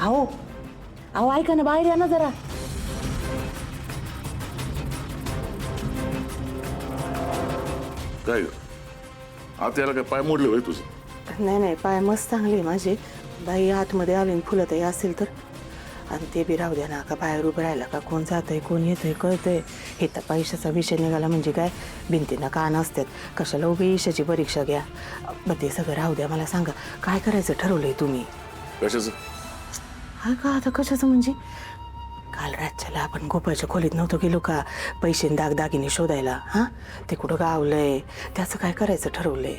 अहो अहो ऐका ना, बाहेर या ना जरा. काय आता याला काय पाय मोडले होय तुझं? नाही नाही, पाय मस्त चांगले माझे. बाई आतमध्ये आले आणि फुलं ताई असेल तर. आणि ते बी राहू द्या ना, का बाहेर उभं राहिला का कोण जातंय कोण येतंय कळतंय. हे तर पैशाचा विषय निघाला म्हणजे काय, भिंतीनं कान असतात. कशाला उभी ईशाची परीक्षा घ्या. मग ते सगळं राहू द्या, मला सांगा काय करायचं ठरवलंय तुम्ही? कशाचं? हा का, आता कशाचं म्हणजे? काल रातच्याला आपण गोपाळच्या खोलीत नव्हतो गेलो का पैसे दागदागिने शोधायला? हां, ते कुठं गावलंय? त्याचं काय करायचं ठरवलंय?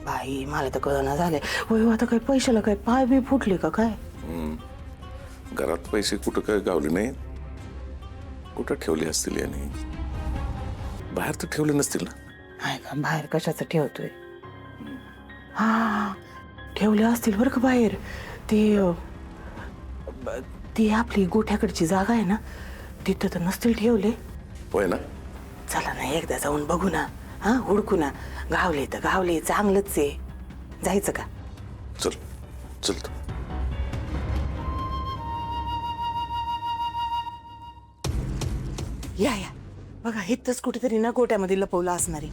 बाई मला तर कळना झालंय. होय आता काय पैशाला काय पाय बी फुटले का काय? घरात पैसे कुठं काय गावले नाही, कुठं ठेवले असतील याने. बाहेर तर ठेवले नसतील ना? नाही का, बाहेर कशाचं ठेवतोय? हा ठेवले असतील बरं का बाहेर. ती आपली गोठ्याकडची जागा आहे ना, तिथं तर नसतील ठेवले. होय ना? चला ना एकदा जाऊन बघू ना. हा हुडकू ना. गावले तर गावले, चांगलंच आहे. जायचं का? चल चल. या या बघा, इथंच कुठेतरी ना गोट्यामध्ये लपवलं असणारी.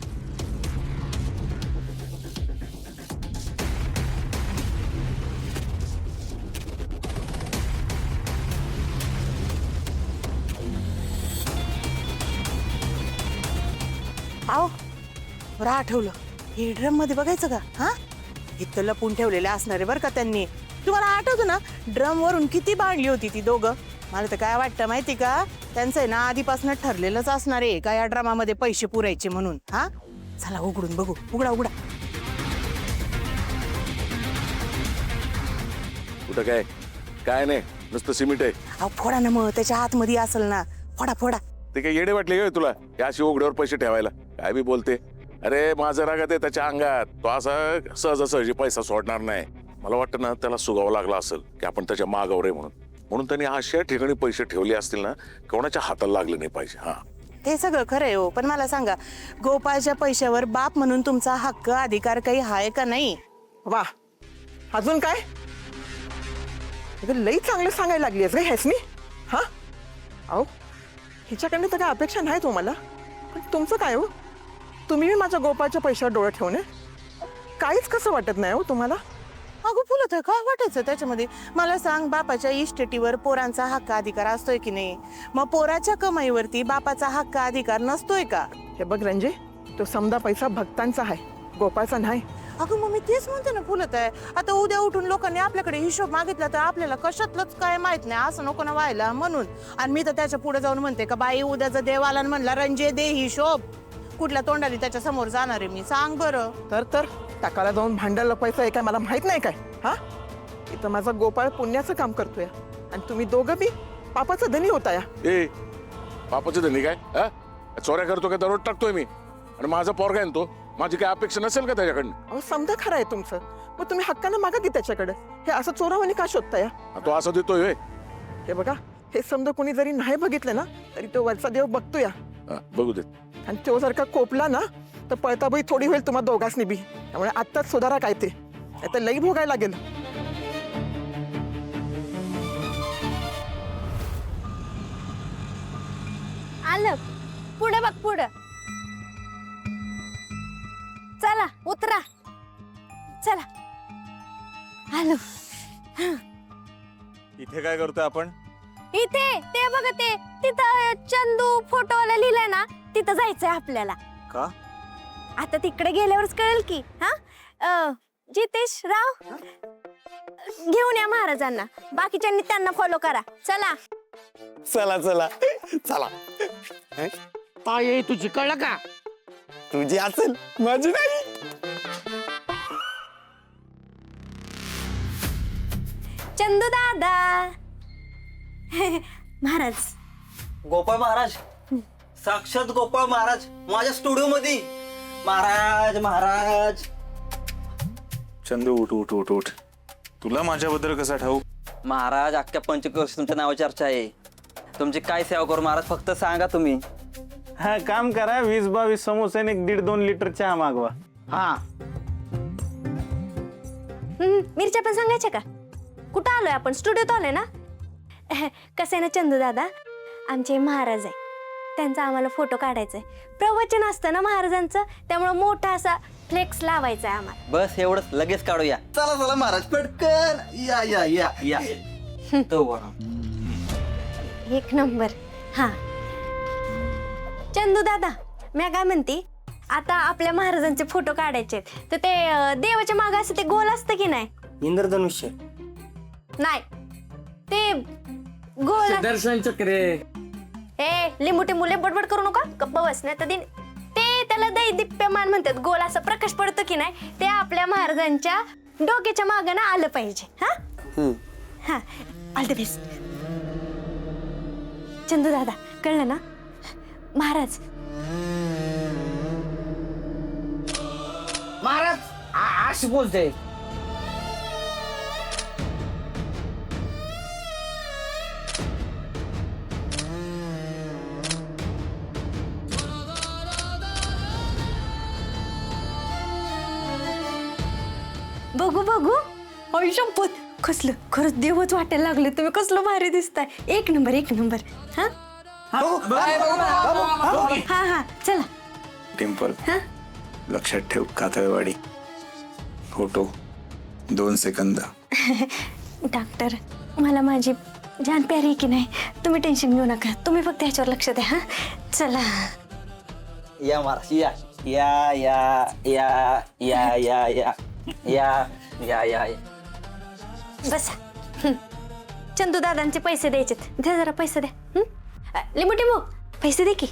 आओ बरं आठवलं, हे ड्रम मध्ये बघायचं का? हा इथं लपून ठेवलेले असणारे बरं का त्यांनी. तुम्हाला आठवतं ना ड्रम वरून किती बांधली होती ती दोघं? मला तर काय वाटतं माहिती का, त्यांचं आहे ना आधीपासून ठरलेलंच असणार आहे का या ड्रमामध्ये पैसे पुरायचे म्हणून. हा चला उघडून बघू. उघडा उघडा. कुठं काय? काय नाही, नुसतं सिमेंट आहे. अहो फोडा ना, मग त्याच्या आतमध्ये असेल ना. फोडा फोडा. ते काय येडे वाटले काय तुला या अशी उघड्यावर पैसे ठेवायला? काय बी बोलते. अरे माझं रागात आहे त्याच्या अंगात. तो असा सहजासहजी पैसा सोडणार नाही. मला वाटतं ना त्याला सुगावं लागला असेल की आपण त्याच्या मागावर आहे म्हणून त्यांनी अशा ठिकाणी पैसे ठेवले असतील ना, कोणाच्या हाताला लागले नाही पाहिजे. हा ते सगळं खरं आहे हो, पण मला सांगा गोपाळच्या पैशावर बाप म्हणून तुमचा हक्क अधिकार काही आहे का नाही? वा, अजून काय? अगं लई चांगलं सांगायला लागली आहेस रे ह्यासनी. हा अहो हिच्याकडनं तर काय अपेक्षा नाही तुम्हाला, पण तुमचं काय हो? तुम्ही बी माझ्या गोपाळच्या पैशावर डोळे ठेवणे काहीच कसं वाटत नाही हो तुम्हाला? अगं फुलत काय वाटायचं त्याच्यामध्ये? मला सांग, बापाच्या इस्टेटीवर पोरांचा हक्क अधिकार असतोय की नाही? मग पोराच्या कमाईवरती बापाचा हक्क अधिकार नसतोय का? हे बघ रंजे, तो समदा पैसा भक्तांचा आहे, गोपाळचा नाही. अगं मग मी तेच म्हणते ना फुलत आहे. आता उद्या उठून लोकांनी आपल्याकडे हिशोब मागितला तर आपल्याला कशातलंच काय माहित नाही असं नको ना व्हायला म्हणून. आणि मी तर त्याच्या पुढे जाऊन म्हणते का बाई उद्या जर देव आला म्हणला रंजे दे हिशोब, कुठल्या तोंडाने त्याच्या समोर जाणार आहे मी? सांग बरं. तर टाकाला जाऊन भांडायला पैसा आहे काय मला माहित नाही काय? हा इथं माझा गोपाळ पुण्याचं काम करतोय आणि तुम्ही दोघं बी पापाचा धनी होता या. ए बापाचे धनी काय? हा चोऱ्या करतो काय? दरोड टाकतोय मी आणि माझा पोरगा आहे ना तो. माझी काय अपेक्षा नसेल का त्याच्याकडनं? अहो समजा खरं आहे तुमचं, मग तुम्ही हक्कानं मागा की त्याच्याकडे. हे असं चोरावानी का शोधता या? तो असं देतोय होय? हे बघा, हे समजा कोणी जरी नाही बघितलं ना तरी तो वरचा देव बघतो या. बघू देत. आणि तो जर का कोपला ना तर पळताबाई थोडी होईल तुम्हा दोघांनी बी. त्यामुळे आत्ताच सुधारा काय ते, आता लई भोगायला लागेल. आलं पुढे बघ, पुढं चला उतरा. चला आलो. इथे काय करतोय आपण? इथे ते बघ, ते तिथं चंदू फोटोला लिहिलंय ना, तिथं जायचंय आपल्याला. का? आता तिकडे गेल्यावरच कळेल की. हा जितेश राव घेऊन या महाराजांना, बाकीच्यांनी त्यांना फॉलो करा. चला चला चला चला. पाय आहे तुझी, कळलं का? तुझी असेल, माझी नाही. चंदू दादा. महाराज. गोपाळ महाराज, साक्षात गोपाळ महाराज माझ्या स्टुडिओ मध्ये. महाराज महाराज. चंदू उठ उठ उठ उठ. तुला माझ्याबद्दल कसा ठाऊक? महाराज अख्ख्या पंचक्रोशी तुमच्या नावाची चर्चा आहे. तुमची काय सेवा करू महाराज, फक्त सांगा तुम्ही. हा काम करा, 20-22 समोसे आणि 1.5-2 लिटर चहा मागवा. हा मिरच्या पण सांगायच्या का? कुठं आलोय आपण? स्टुडिओत आलोय ना. कसं आहे ना चंदू दादा, आमचे महाराज आहे, त्यांचा आम्हाला फोटो काढायचा आहे. प्रवचन असतं ना महाराजांचं, त्यामुळं मोठा असा फ्लेक्स लावायचा आहे आम्हाला. बस एवढंच, लगेच काढूया. चला चला महाराज, पटकन या या या या. तो बरं. एक नंबर. हा चंदू दादा, मी काय म्हणते, आता आपल्या महाराजांचे फोटो काढायचे तर ते देवाच्या मागे असं ते गोल असतं की नाही? इंद्रधनुष्य, नाही, ते गोल. दर्शन चक्रे. ए लिंबू टिंबू लय बडबड करू नका, गप्प बस. नाही तर ते त्याला दैदिप्यमान म्हणतात. गोल असं प्रकाश पडतो की नाही, ते आपल्या महाराजांच्या डोक्याच्या मागं ना आलं पाहिजे. हा हा, ऑल द बेस्ट. चंदू दादा, कळलं ना? महाराज महाराज अशी बोलते. बघू बघू. अय शपथ, कसलं खरंच देवच वाटायला लागले तुम्ही. कसलं भारी दिसताय. एक नंबर एक नंबर. हा हा हा, चला. डिंपल, लक्षात ठेव, कातळवाडी. Photo 2 second. डॉक्टर, मला माझी जान प्यारी आहे की नाही, तुम्ही टेन्शन घेऊ नका. तुम्ही फक्त ह्याच्यावर लक्ष द्या. हा चला. या महाराज, या या या या या या या या या या या. बसा. चंदू दादांचे पैसे द्यायचे, द्या जरा पैसे द्या. लिंबू टिंबू पैसे दे की.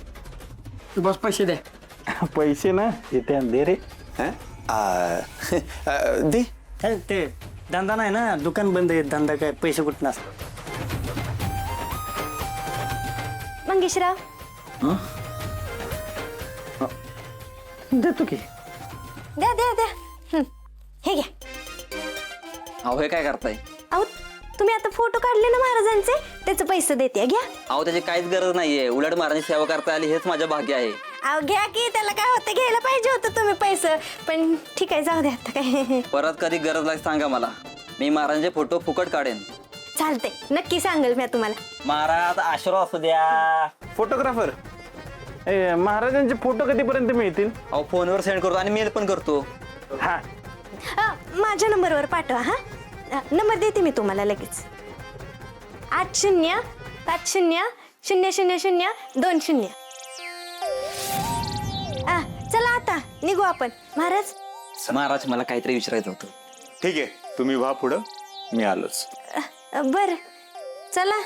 बस पैसे द्या. पैसे ना इथे दे रे. दे. काय ते धंदा नाही ना, दुकान बंद आहे. धंदा काय, पैसे कुठं नसतात. मंगेशराव, देतो की. द्या द्या द्या. हे घ्या. अहो हे काय करताय? अहो तुम्ही आता फोटो काढले ना महाराजांचे, त्याचे पैसे देते. घ्या. अहो त्याची काहीच गरज नाहीये, उलट महाराजांची सेवा करता आली हेच माझं भाग्य आहे. अहो घ्या की, त्याला काय होतं, घ्यायला पाहिजे होतं तुम्ही पैसे. पण ठीक आहे, जाऊ द्या आता काय. परत कधी गरज लागली सांगा मला, मी महाराजांचे फोटो फुकट काढेन. चालते, नक्की सांगेल मी तुम्हाला. महाराज आशीर्वाद असू द्या. फोटोग्राफर, महाराजांचे फोटो कधीपर्यंत मिळतील? अहो फोनवर सेंड करतो आणि मेल पण करतो. हा, माझ्या नंबरवर पाठवा. हा नंबर देते मी तुम्हाला लगेच. 8070000020. चला आता निघू आपण. महाराज, महाराज मला काहीतरी विचारायचं होतं. ठीक आहे, तुम्ही व्हा पुढं, मी आलोच. बर चला.